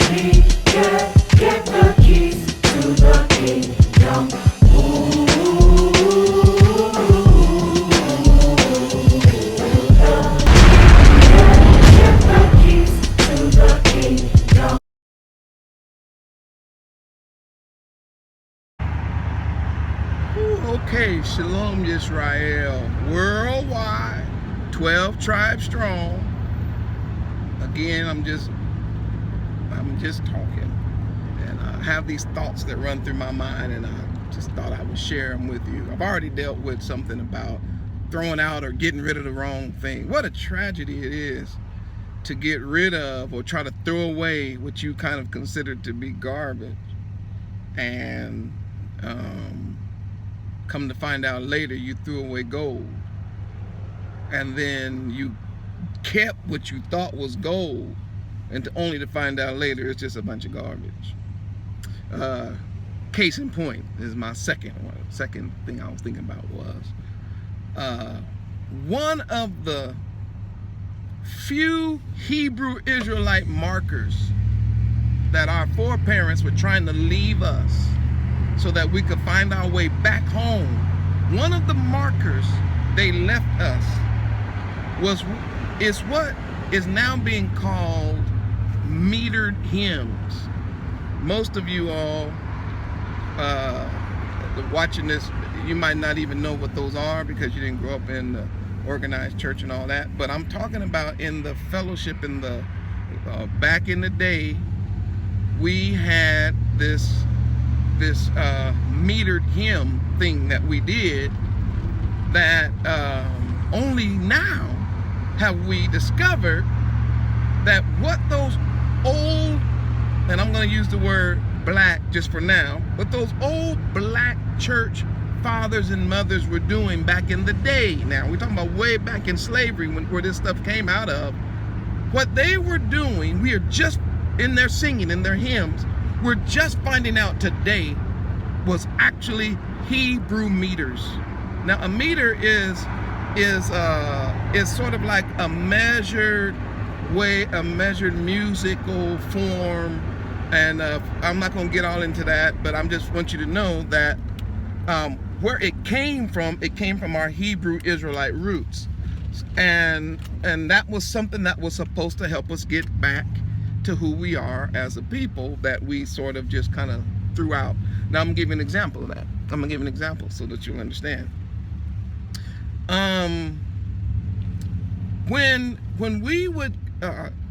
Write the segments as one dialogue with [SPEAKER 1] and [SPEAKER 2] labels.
[SPEAKER 1] Get the keys to the kingdom. Get the keys to the kingdom.
[SPEAKER 2] Okay, Shalom Yisrael, worldwide, 12 tribes strong. Again, I'm just talking, and I have these thoughts that run through my mind, and I just thought I would share them with you. I've already dealt with something about throwing out or getting rid of the wrong thing. What a tragedy it is to get rid of or try to throw away what you kind of consider to be garbage, and come to find out later you threw away gold, and then you kept what you thought was gold, and only to find out later it's just a bunch of garbage. Case in point is my second thing I was thinking about was one of the few Hebrew Israelite markers that our foreparents were trying to leave us so that we could find our way back home. One of the markers they left us is what is now being called metered hymns. Most of you all watching this, you might not even know what those are because you didn't grow up in the organized church and all that. But I'm talking about in the fellowship, in the back in the day, we had this metered hymn thing that we did that only now have we discovered that what those old, and I'm going to use the word black just for now, but those old black church fathers and mothers were doing back in the day. Now we're talking about way back in slavery, where this stuff came out of. What they were doing, we are just in their singing, in their hymns, we're just finding out today was actually Hebrew meters. Now a meter is sort of like a measured way, a measured musical form, and I'm not going to get all into that, but I'm just want you to know that where it came from our Hebrew Israelite roots, and that was something that was supposed to help us get back to who we are as a people that we sort of just kind of threw out. Now I'm gonna give you an example of that. I'm gonna give an example so that you'll understand. When we would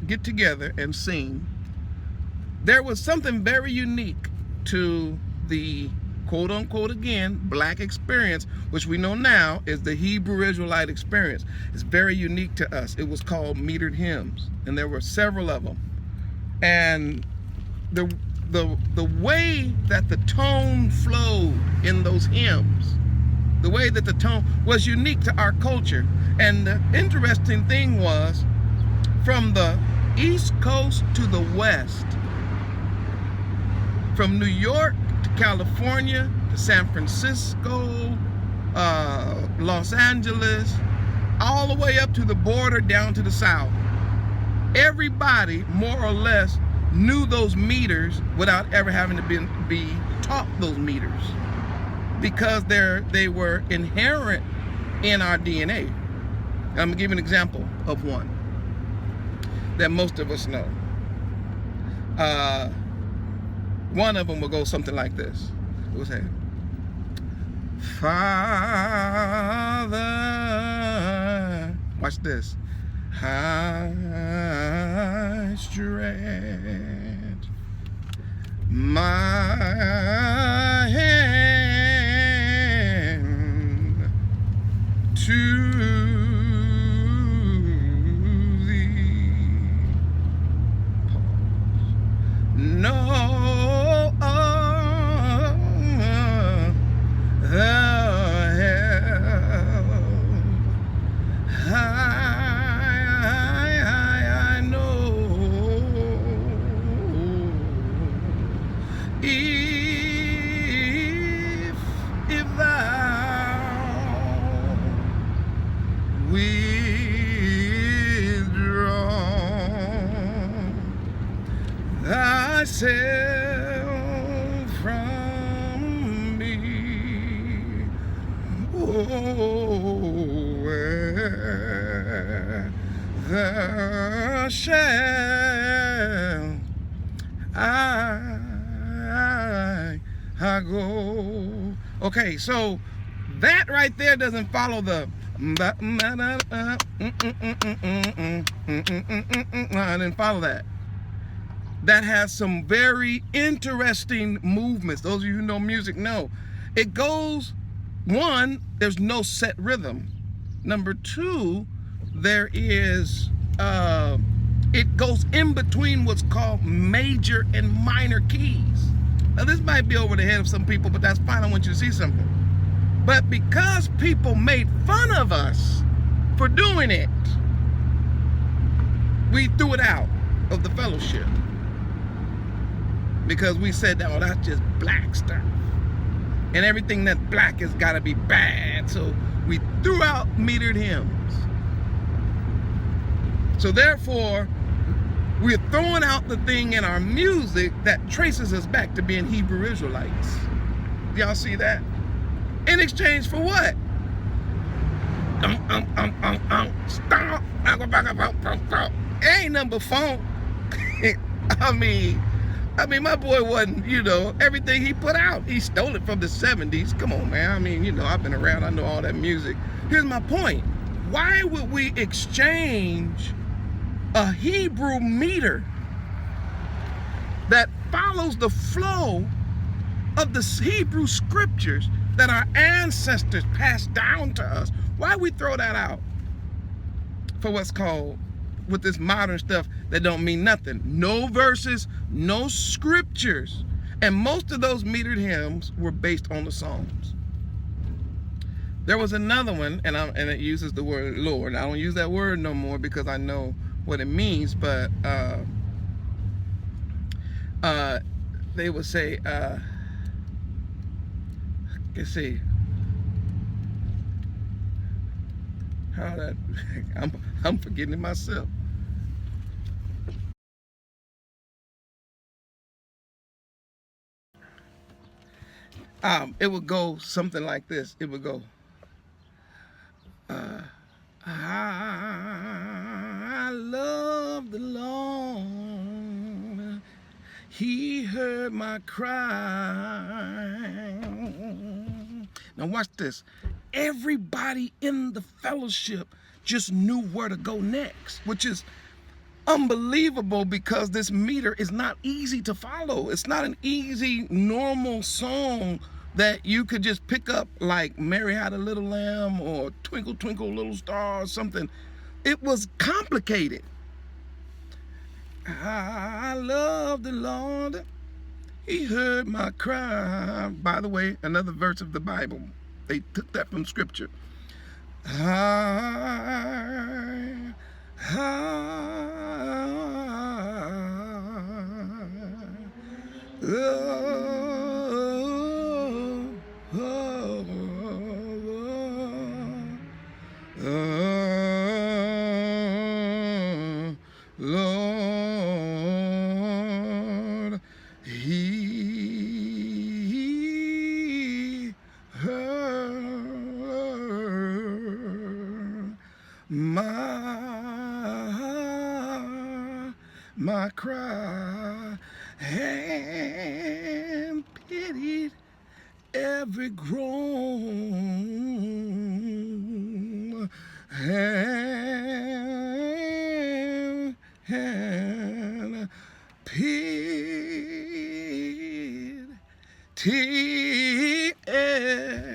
[SPEAKER 2] get together and sing, there was something very unique to the quote unquote, again, black experience, which we know now is the Hebrew Israelite experience. It's very unique to us. It was called metered hymns, and there were several of them. And the way that the tone flowed in those hymns, the way that the tone was unique to our culture. And the interesting thing was, from the East Coast to the West, from New York to California to San Francisco, Los Angeles, all the way up to the border down to the South, everybody more or less knew those meters without ever having to be taught those meters, because they were inherent in our DNA. And I'm gonna give you an example of one that most of us know. One of them will go something like this. It will say, Father, watch this. I stretch my hand to thee. Pause. No if thou withdraw thy myself from me. Oh, where the shall I go. Okay, so that right there doesn't follow the I didn't follow that. That has some very interesting movements. Those of you who know music know. It goes, one, there's no set rhythm. Number two, there is, it goes in between what's called major and minor keys. Now this might be over the head of some people, but that's fine. I want you to see something. But because people made fun of us for doing it, we threw it out of the fellowship. Because we said, oh, that's just black stuff. And everything that's black has got to be bad. So we threw out metered hymns. So therefore, we're throwing out the thing in our music that traces us back to being Hebrew Israelites. Y'all see that? In exchange for what? It ain't nothing but funk. I mean, my boy wasn't, everything he put out, he stole it from the 70s. Come on, man. I mean, I've been around, I know all that music. Here's my point. Why would we exchange a Hebrew meter that follows the flow of the Hebrew scriptures that our ancestors passed down to us? Why we throw that out for what's called, with this modern stuff that don't mean nothing? No verses, no scriptures. And most of those metered hymns were based on the Psalms. There was another one, and it uses the word Lord. I don't use that word no more because I know what it means, but they would say, let's see, how that, I'm forgetting it myself. It would go something like this. It would go, I love the Lord. He heard my cry. Now watch this. Everybody in the fellowship just knew where to go next, which is unbelievable because this meter is not easy to follow. It's not an easy, normal song that you could just pick up like Mary Had a Little Lamb or Twinkle Twinkle Little Star or something. It was complicated. I love the Lord. He heard my cry. By the way, another verse of the Bible. They took that from scripture. Lord, He heard my cry and pitied every groan and pitied every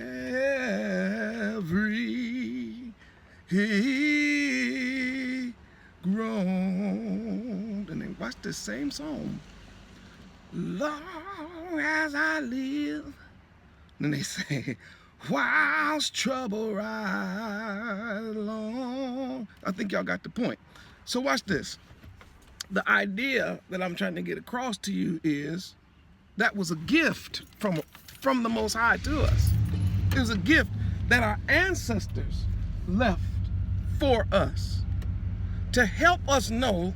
[SPEAKER 2] groan. And then watch the same song. Long as I live. Then they say, whilst trouble rise along. I think y'all got the point. So watch this. The idea that I'm trying to get across to you is that was a gift from the Most High to us. It was a gift that our ancestors left for us to help us know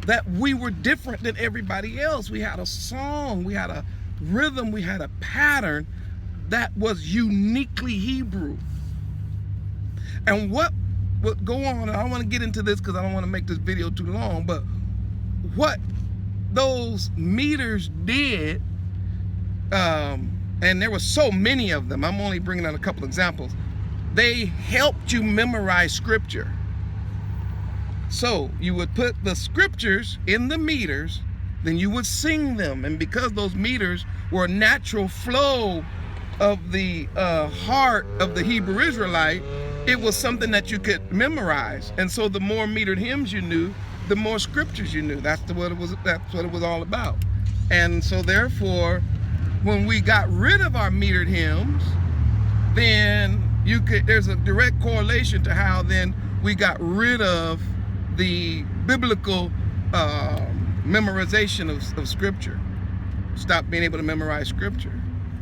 [SPEAKER 2] that we were different than everybody else. We had a song, we had a rhythm, we had a pattern that was uniquely Hebrew. And what would go on, and I don't want to get into this because I don't want to make this video too long, but what those meters did, and there were so many of them, I'm only bringing out a couple examples, they helped you memorize scripture. So you would put the scriptures in the meters, then you would sing them, and because those meters were a natural flow of the heart of the Hebrew Israelite, it was something that you could memorize. And so the more metered hymns you knew, the more scriptures you knew. That's what it was all about. And so therefore, when we got rid of our metered hymns, then there's a direct correlation to how then we got rid of the biblical memorization of scripture. Stop being able to memorize scripture.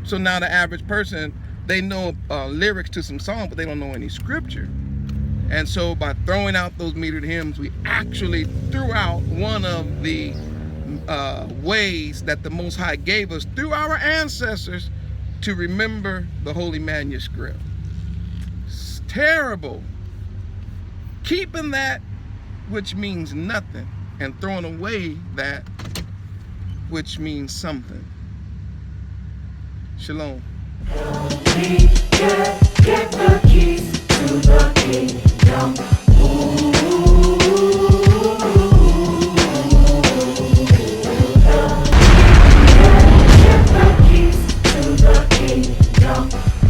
[SPEAKER 2] So now the average person, they know lyrics to some song, but they don't know any scripture. And so by throwing out those metered hymns, we actually threw out one of the ways that the Most High gave us through our ancestors to remember the Holy Manuscript. It's terrible. Keeping that which means nothing and throwing away that which means something. Shalom.
[SPEAKER 1] Help me get the keys.